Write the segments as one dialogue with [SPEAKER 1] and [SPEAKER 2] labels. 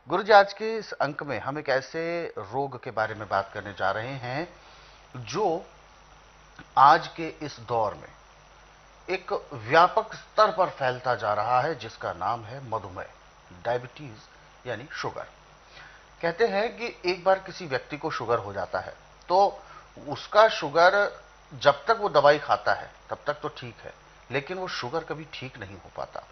[SPEAKER 1] गुरुजी, आज के इस अंक में हम एक ऐसे रोग के बारे में बात करने जा रहे हैं जो आज के इस दौर में एक व्यापक स्तर पर फैलता जा रहा है, जिसका नाम है मधुमेह, डायबिटीज यानी शुगर। कहते हैं कि एक बार किसी व्यक्ति को शुगर हो जाता है तो उसका शुगर, जब तक वो दवाई खाता है तब तक तो ठीक है, लेकिन वो शुगर कभी ठीक नहीं हो पाता।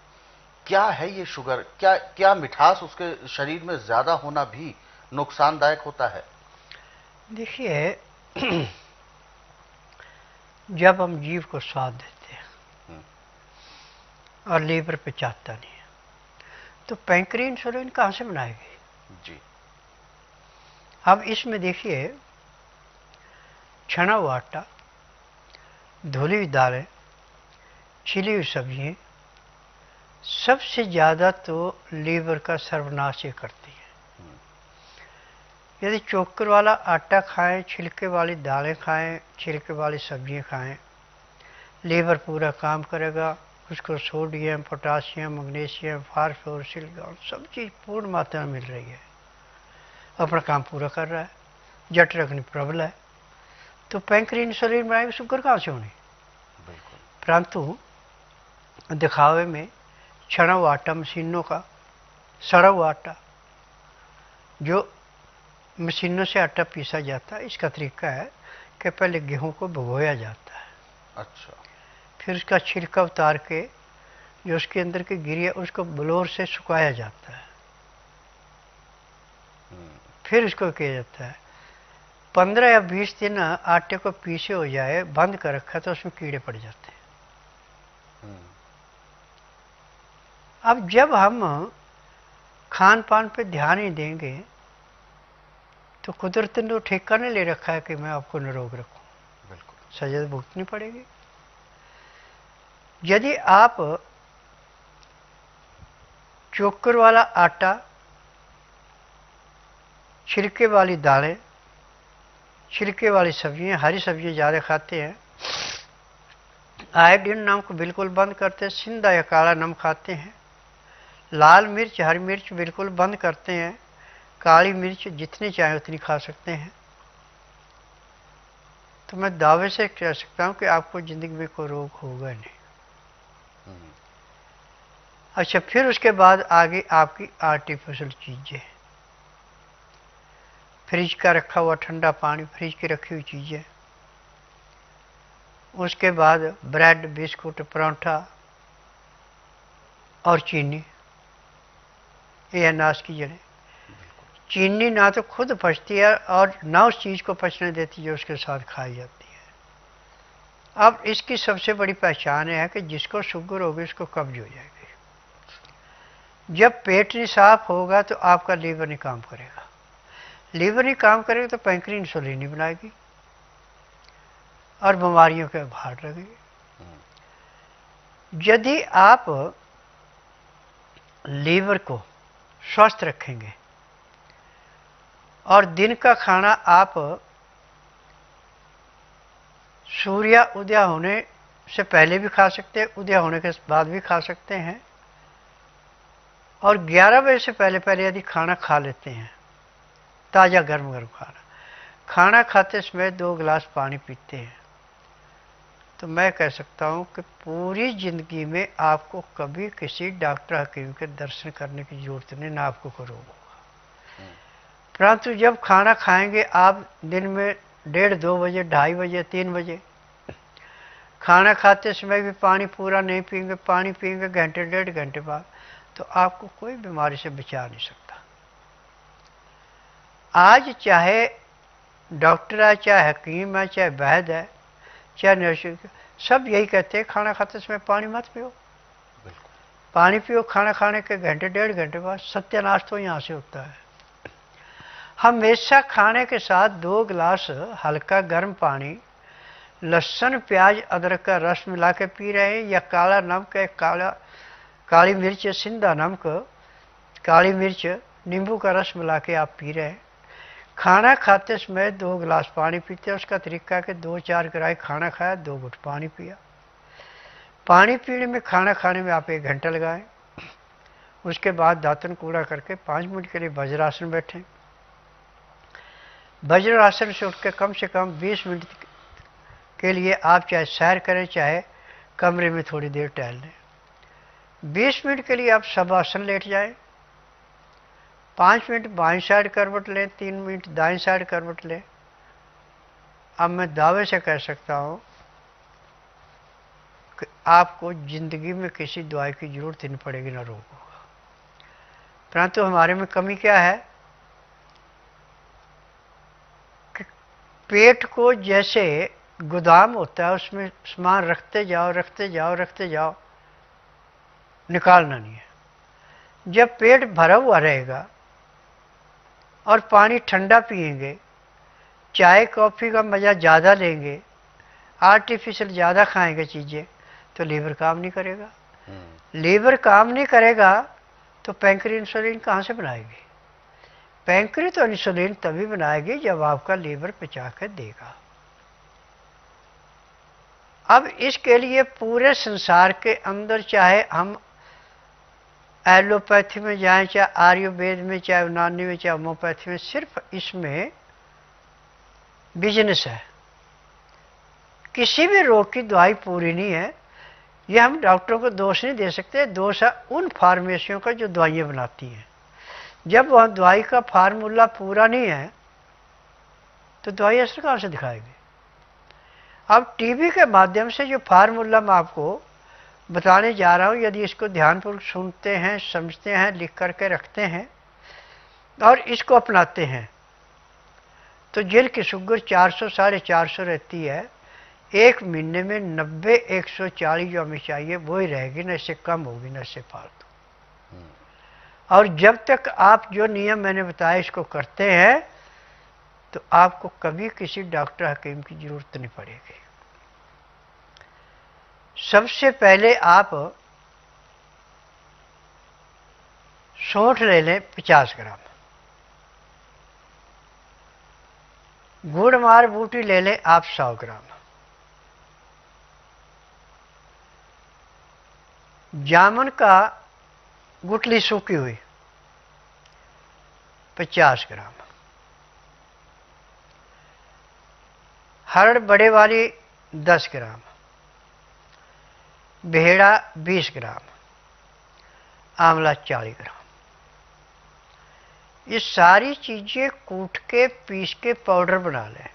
[SPEAKER 1] क्या है ये शुगर? क्या क्या मिठास उसके शरीर में ज्यादा होना भी नुकसानदायक होता है?
[SPEAKER 2] देखिए, जब हम जीव को स्वाद देते हैं और लीवर पे चाहता नहीं है, तो पैंक्रियास इंसुलिन कहाँ से बनाएगी?
[SPEAKER 1] जी।
[SPEAKER 2] अब इसमें देखिए, छना हुआ आटा, धुली हुई दालें, छिली हुई सब्जियाँ सबसे ज़्यादा तो लीवर का सर्वनाश करती है। यदि चोकर वाला आटा खाएं, छिलके वाली दालें खाएं, छिलके वाली सब्जियां खाएं, लीवर पूरा काम करेगा। उसको sodium, potassium, magnesium, phosphorus, silicon सब चीज़ पूर्ण मात्रा में मिल रही है, अपना काम पूरा कर रहा है, जठ रखनी प्रबल है, तो पैंक्रियास इंसुलिन बनाएगी, शुगर कहाँ से होनी? परंतु दिखावे में छना हुआ आटा, मशीनों का सड़ा हुआ आटा, जो मशीनों से आटा पीसा जाता है, इसका तरीका है कि पहले गेहूं को भिगोया जाता है।
[SPEAKER 1] अच्छा।
[SPEAKER 2] फिर उसका छिलका उतार के जो उसके अंदर की गिरी है उसको ब्लोर से सुखाया जाता है। फिर उसको किया जाता है 15 या 20 दिन आटे को पीसे हो जाए, बंद कर रखा तो उसमें कीड़े पड़ जाते हैं। अब जब हम खान पान पे ध्यान ही देंगे तो कुदरत ने तो ठेका नहीं ले रखा है कि मैं आपको निरोग रखूं, बिल्कुल सजा तो भुगतनी पड़ेगी। यदि आप चोकर वाला आटा, छिलके वाली दालें, छिलके वाली सब्जियां, हरी सब्जियां ज़्यादा खाते हैं, आयोडीन नमक बिल्कुल बंद करते हैं, सिंधा या काला नमक खाते हैं, लाल मिर्च, हरी मिर्च बिल्कुल बंद करते हैं, काली मिर्च जितनी चाहे उतनी खा सकते हैं, तो मैं दावे से कह सकता हूं कि आपको जिंदगी में कोई रोग होगा नहीं। अच्छा, फिर उसके बाद आगे आपकी आर्टिफिशियल चीज़ें, फ्रिज का रखा हुआ ठंडा पानी, फ्रिज की रखी हुई चीज़ें, उसके बाद ब्रेड, बिस्कुट, पराठा और चीनी, ये अनाज की जड़ें। चीनी ना तो खुद पचती है और ना उस चीज़ को पचने देती जो उसके साथ खाई जाती है। अब इसकी सबसे बड़ी पहचान है कि जिसको शुगर होगी उसको कब्ज हो जाएगी। जब पेट नहीं साफ होगा तो आपका लीवर नहीं काम करेगा, लीवर नहीं काम करेगा तो पैंक्रियास इंसुलिन नहीं बनाएगी और बीमारियों के भार लगेगी। यदि आप लीवर को स्वस्थ रखेंगे और दिन का खाना आप सूर्य उदय होने से पहले भी खा सकते हैं, उदय होने के बाद भी खा सकते हैं, और 11 बजे से पहले पहले यदि खाना खा लेते हैं, ताज़ा गर्म गर्म खाना खाते समय 2 गिलास पानी पीते हैं, तो मैं कह सकता हूं कि पूरी ज़िंदगी में आपको कभी किसी डॉक्टर हकीम के दर्शन करने की जरूरत नहीं, ना आपको कोई रोग होगा। परंतु जब खाना खाएंगे आप दिन में 1:30-2 बजे, 2:30 बजे, 3 बजे, खाना खाते समय भी पानी पूरा नहीं पिएंगे, पानी पिएंगे घंटे 1.5 घंटे बाद, तो आपको कोई बीमारी से बचा नहीं सकता। आज चाहे डॉक्टर है, चाहे हकीम है, चाहे वैद्य है, चाहे नर्स, सब यही कहते हैं खाना खाते समय पानी मत पियो, पानी पियो खाना खाने के घंटे 1.5 घंटे बाद। सत्यानाश तो यहाँ से होता है। हमेशा खाने के साथ 2 गिलास हल्का गर्म पानी, लहसुन, प्याज, अदरक का रस मिला के पी रहे हैं, या काला नमक, काली मिर्च, सिंधा नमक, काली मिर्च, नींबू का रस मिला के आप पी रहे हैं। खाना खाते समय 2 गिलास पानी पीते हैं। उसका तरीका है कि 2-4 ग्राही खाना खाया, 2 घुट पानी पिया। पानी पीने में, खाना खाने में आप 1 घंटा लगाएं, उसके बाद दातन कूड़ा करके 5 मिनट के लिए वज्रासन बैठें। वज्रासन से उठ के कम 20 मिनट के लिए आप चाहे सैर करें, चाहे कमरे में थोड़ी देर टहल लें। 20 मिनट के लिए आप शवासन लेट जाएं। 5 मिनट बाईं साइड करवट लें, 3 मिनट दाईं साइड करवट लें। अब मैं दावे से कह सकता हूं कि आपको जिंदगी में किसी दवाई की जरूरत ही नहीं पड़ेगी, ना रोग होगा। परंतु हमारे में कमी क्या है कि पेट को जैसे गोदाम होता है, उसमें सामान रखते जाओ, निकालना नहीं है। जब पेट भरा हुआ रहेगा और पानी ठंडा पिएंगे, चाय कॉफ़ी का मज़ा ज़्यादा लेंगे, आर्टिफिशियल ज़्यादा खाएंगे चीज़ें, तो लीवर काम नहीं करेगा। लीवर काम नहीं करेगा तो पैंक्री इंसुलिन कहाँ से बनाएगी? पैंक्री तो इंसुलिन तभी बनाएगी जब आपका लीवर पचा कर देगा। अब इसके लिए पूरे संसार के अंदर, चाहे हम एलोपैथी में जाएं, चाहे आयुर्वेद में, चाहे यूनानी में, चाहे होम्योपैथी में, सिर्फ इसमें बिजनेस है। किसी भी रोग की दवाई पूरी नहीं है। ये हम डॉक्टरों को दोष नहीं दे सकते, दोष है उन फार्मेसियों का जो दवाइयाँ बनाती हैं। जब वह दवाई का फार्मूला पूरा नहीं है तो दवाई असर कहाँ से दिखाएगी? अब टीवी के माध्यम से जो फार्मूला मैं आपको बताने जा रहा हूँ, यदि इसको ध्यानपूर्वक सुनते हैं, समझते हैं, लिख करके रखते हैं और इसको अपनाते हैं, तो जिनकी शुगर 400 450 रहती है, 1 महीने में 90-140 जो हमें चाहिए वही रहेगी, न इससे कम होगी न इससे फालतू। और जब तक आप जो नियम मैंने बताया इसको करते हैं तो आपको कभी किसी डॉक्टर हकीम की जरूरत नहीं पड़ेगी। सबसे पहले आप सौंठ ले लें 50 ग्राम, गुड़ मार बूटी ले लें आप 100 ग्राम, जामुन का गुठली सूखी हुई 50 ग्राम, हरड़ बड़े वाली 10 ग्राम, भेड़ा 20 ग्राम, आंवला 40 ग्राम। ये सारी चीजें कूट के पीस के पाउडर बना लें।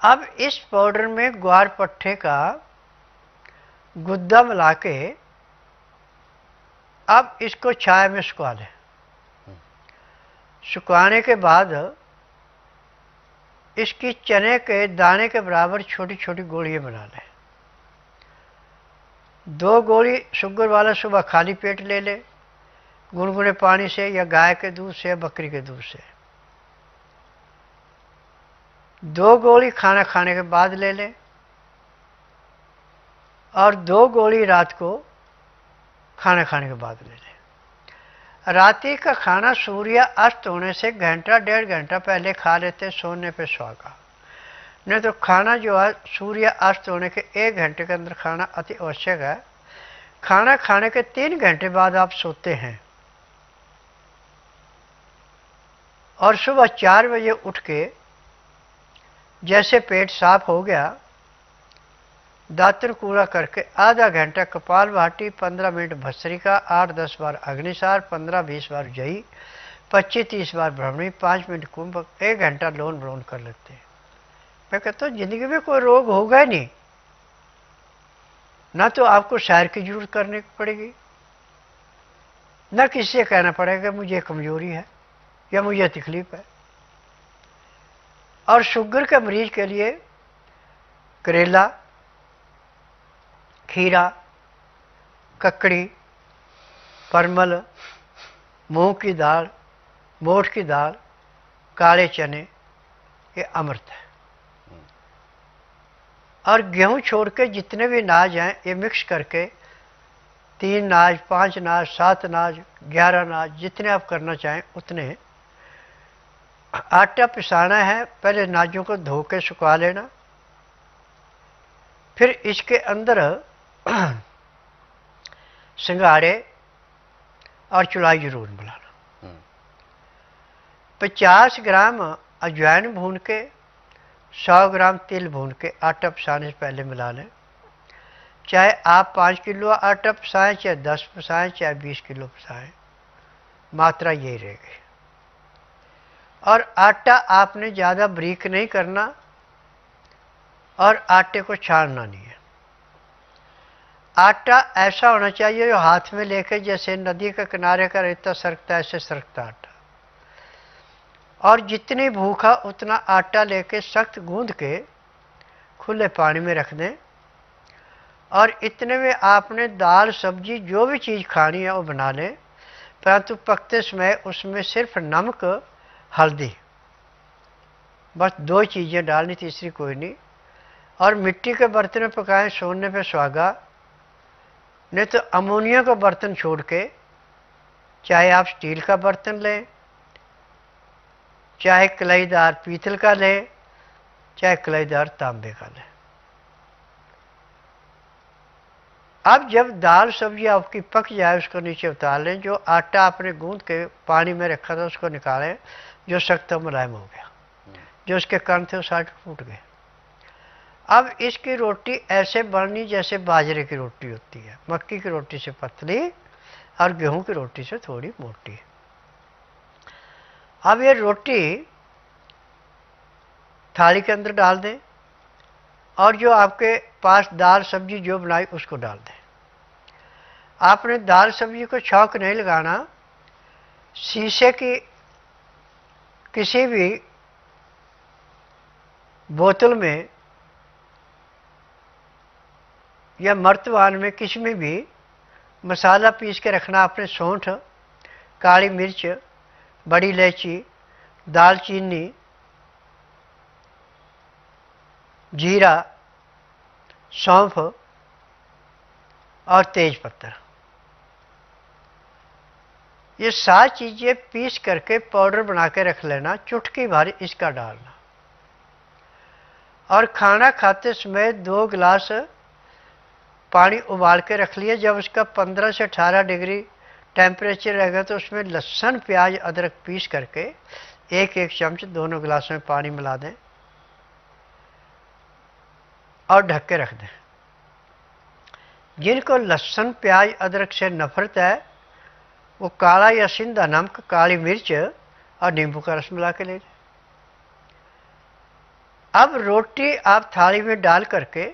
[SPEAKER 2] अब इस पाउडर में ग्वार पट्टे का गुद्दा मिला के अब इसको छाया में सुखा लें। सुखाने के बाद इसकी चने के दाने के बराबर छोटी छोटी गोलियां बना लें। 2 गोली शुगर वाला सुबह खाली पेट ले ले, गुनगुने पानी से या गाय के दूध से या बकरी के दूध से। 2 गोली खाना खाने के बाद ले लें और 2 गोली रात को खाना खाने के बाद ले लें। रात्रि का खाना सूर्य अस्त होने से घंटा 1.5 घंटा पहले खा लेते, सोने पे सुहागा। नहीं तो खाना जो है सूर्य अस्त होने के 1 घंटे के अंदर खाना अति आवश्यक है। खाना खाने के 3 घंटे बाद आप सोते हैं और सुबह 4 बजे उठ के जैसे पेट साफ हो गया, दातन कूड़ा करके आधा घंटा कपाल भाटी, 15 मिनट भस्त्रिका, 8-10 बार अग्निसार, 15-20 बार जई, 25-30 बार भ्रमणी, 5 मिनट कुंभ, 1 घंटा लोन ब्रोन कर लेते हैं। मैं कहता हूँ जिंदगी में कोई रोग होगा ही नहीं, ना तो आपको सैर की जरूरत करनी पड़ेगी, ना किसी से कहना पड़ेगा मुझे कमजोरी है या मुझे तकलीफ है। और शुगर के मरीज के लिए करेला, खीरा, ककड़ी, परमल, मूंग की दाल, मोठ की दाल, काले चने, ये अमृत है। और गेहूं छोड़ के जितने भी अनाज हैं ये मिक्स करके 3 अनाज, 5 अनाज, 7 अनाज, 11 अनाज, जितने आप करना चाहें उतने। आटा पिसाना है, पहले अनाजों को धो के सुखा लेना, फिर इसके अंदर सिंघाड़े, और चौलाई जरूर मिलाना। 50 ग्राम अजवाइन भून के, 100 ग्राम तिल भून के आटा पिसाने से पहले मिला लें। चाहे आप 5 किलो आटा पिसाएं, चाहे 10 पिसाएं, चाहे 20 किलो पिसाएं, मात्रा यही रहेगी। और आटा आपने ज़्यादा बारीक नहीं करना और आटे को छानना नहीं है। आटा ऐसा होना चाहिए जो हाथ में लेके जैसे नदी के किनारे का रेता सरकता है, ऐसे सरकता आटा। और जितनी भूखा उतना आटा लेके सख्त गूंद के खुले पानी में रख दें। और इतने में आपने दाल सब्जी जो भी चीज़ खानी है वो बना लें, परंतु पकते समय उसमें सिर्फ नमक, हल्दी, बस 2 चीज़ें डालनी, तीसरी कोई नहीं। और मिट्टी के बर्तन में पकाएं, सोने पे सुहागा, नहीं तो अमोनिया का बर्तन छोड़ के चाहे आप स्टील का बर्तन लें, चाहे कलाईदार पीतल का लें, चाहे कलाईदार तांबे का लें। अब जब दाल सब्जी आपकी पक जाए उसको नीचे उतार लें। जो आटा आपने गूंद के पानी में रखा था उसको निकालें, जो सख्त मुलायम हो गया, जो उसके कण थे वो सारे फूट गए। अब इसकी रोटी ऐसे बननी जैसे बाजरे की रोटी होती है, मक्की की रोटी से पतली और गेहूं की रोटी से थोड़ी मोटी। अब ये रोटी थाली के अंदर डाल दें और जो आपके पास दाल सब्जी जो बनाई उसको डाल दें। आपने दाल सब्जी को छौंक नहीं लगाना। शीशे की किसी भी बोतल में या मर्तबान में किसी में भी मसाला पीस के रखना। आपने सौंठ, काली मिर्च, बड़ी इलायची, दालचीनी, जीरा, सौंफ और तेज पत्ता, ये 7 चीज़ें पीस करके पाउडर बना के रख लेना। चुटकी भर इसका डालना। और खाना खाते समय 2 गिलास पानी उबाल के रख लिया। जब उसका 15 से 18 डिग्री टेम्परेचर रहेगा तो उसमें लहसुन, प्याज, अदरक पीस करके 1-1 चम्मच दोनों गिलासों में पानी मिला दें और ढक के रख दें। जिनको लहसुन, प्याज, अदरक से नफरत है वो काला या सिंधा नमक, काली मिर्च और नींबू का रस मिला के ले लें। अब रोटी आप थाली में डाल करके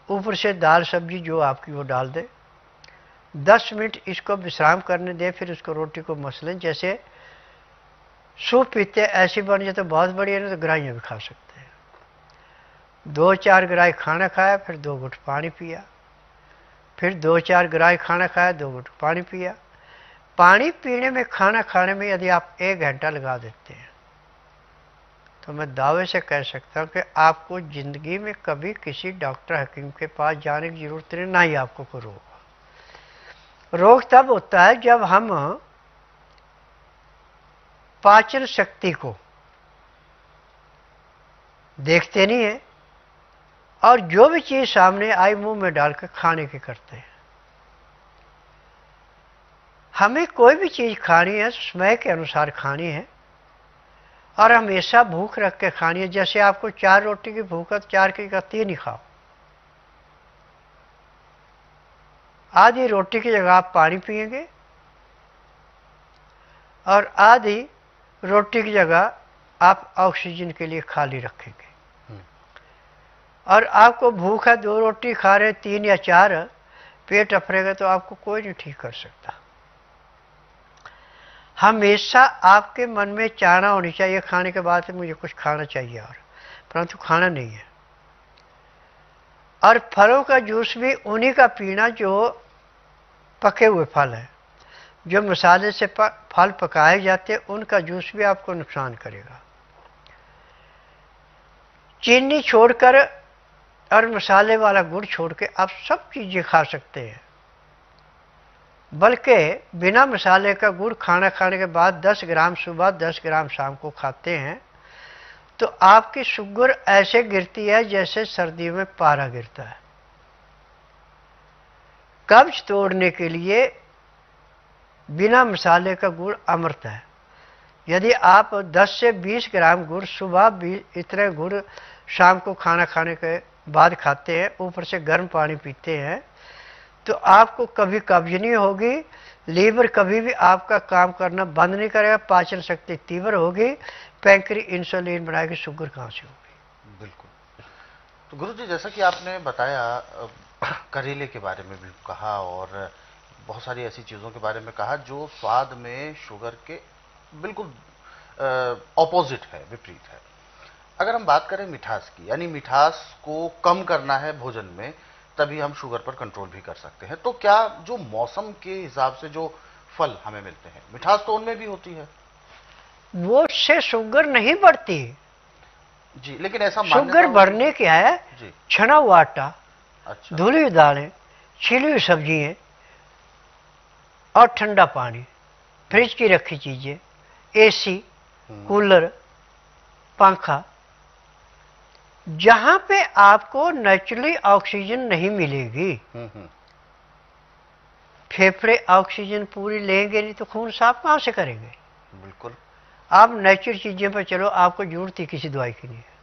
[SPEAKER 2] ऊपर से दाल सब्जी जो आपकी वो डाल दें। 10 मिनट इसको विश्राम करने दें, फिर उसको रोटी को मसलें। जैसे सूप पीते ऐसी बन जाए तो बहुत बढ़िया, नहीं तो ग्राहियाँ भी खा सकते हैं। 2-4 ग्राही खाना खाया, फिर 2 घुट पानी पिया, फिर 2-4 ग्राही खाना खाया, 2 घुट पानी पिया। पानी पीने में, खाना खाने में यदि आप 1 घंटा लगा देते हैं तो मैं दावे से कह सकता हूँ कि आपको ज़िंदगी में कभी किसी डॉक्टर हकीम के पास जाने की ज़रूरत नहीं, ना ही आपको कोई रोग। रोग तब होता है जब हम पाचन शक्ति को देखते नहीं है और जो भी चीज़ सामने आई मुंह में डालकर खाने की करते हैं। हमें कोई भी चीज़ खानी है समय के अनुसार खानी है और हमेशा भूख रख के खानी है। जैसे आपको 4 रोटी की भूख है, 4 की 3 ही खाओ। आधी रोटी की जगह आप पानी पिएंगे और आधी रोटी की जगह आप ऑक्सीजन के लिए खाली रखेंगे। और आपको भूख है, 2 रोटी खा रहे, 3 या 4, पेट अफरेगा तो आपको कोई नहीं ठीक कर सकता। हमेशा आपके मन में चाहना होनी चाहिए खाने के बाद मुझे कुछ खाना चाहिए, और परंतु खाना नहीं है। और फलों का जूस भी उन्हीं का पीना जो पके हुए फल हैं। जो मसाले से फल पकाए जाते हैं उनका जूस भी आपको नुकसान करेगा। चीनी छोड़कर और मसाले वाला गुड़ छोड़ के आप सब चीज़ें खा सकते हैं। बल्कि बिना मसाले का गुड़ खाना खाने के बाद 10 ग्राम सुबह, 10 ग्राम शाम को खाते हैं तो आपकी शुगर ऐसे गिरती है जैसे सर्दियों में पारा गिरता है। कब्ज तोड़ने के लिए बिना मसाले का गुड़ अमृत है। यदि आप 10 से 20 ग्राम गुड़ सुबह इतने गुड़ शाम को खाना खाने के बाद खाते हैं, ऊपर से गर्म पानी पीते हैं, तो आपको कभी कब्ज नहीं होगी, लीवर कभी भी आपका काम करना बंद नहीं करेगा, पाचन शक्ति तीव्र होगी, पैंक्री इंसुलिन बनाएगी, शुगर कहाँ से होगी।
[SPEAKER 1] बिल्कुल। तो गुरुजी, जैसा कि आपने बताया, करेले के बारे में भी कहा और बहुत सारी ऐसी चीज़ों के बारे में कहा जो स्वाद में शुगर के बिल्कुल ऑपोजिट है, विपरीत है। अगर हम बात करें मिठास की, यानी मिठास को कम करना है भोजन में, तभी हम शुगर पर कंट्रोल भी कर सकते हैं। तो क्या जो मौसम के हिसाब से जो फल हमें मिलते हैं, मिठास तो उनमें भी होती है?
[SPEAKER 2] वो से शुगर नहीं बढ़ती
[SPEAKER 1] जी, लेकिन ऐसा
[SPEAKER 2] शुगर बढ़ने क्या है
[SPEAKER 1] जी,
[SPEAKER 2] छना हुआ आटा,
[SPEAKER 1] अच्छा,
[SPEAKER 2] धुली हुई दालें, छिली हुई सब्जियां और ठंडा पानी, फ्रिज की रखी चीजें, एसी, कूलर, पंखा, जहां पे आपको नेचुरली ऑक्सीजन नहीं मिलेगी, फेफड़े ऑक्सीजन पूरी लेंगे नहीं तो खून साफ कहां से करेंगे।
[SPEAKER 1] बिल्कुल।
[SPEAKER 2] आप नेचुरल चीजें पर चलो, आपको जरूरत ही किसी दवाई की नहीं है।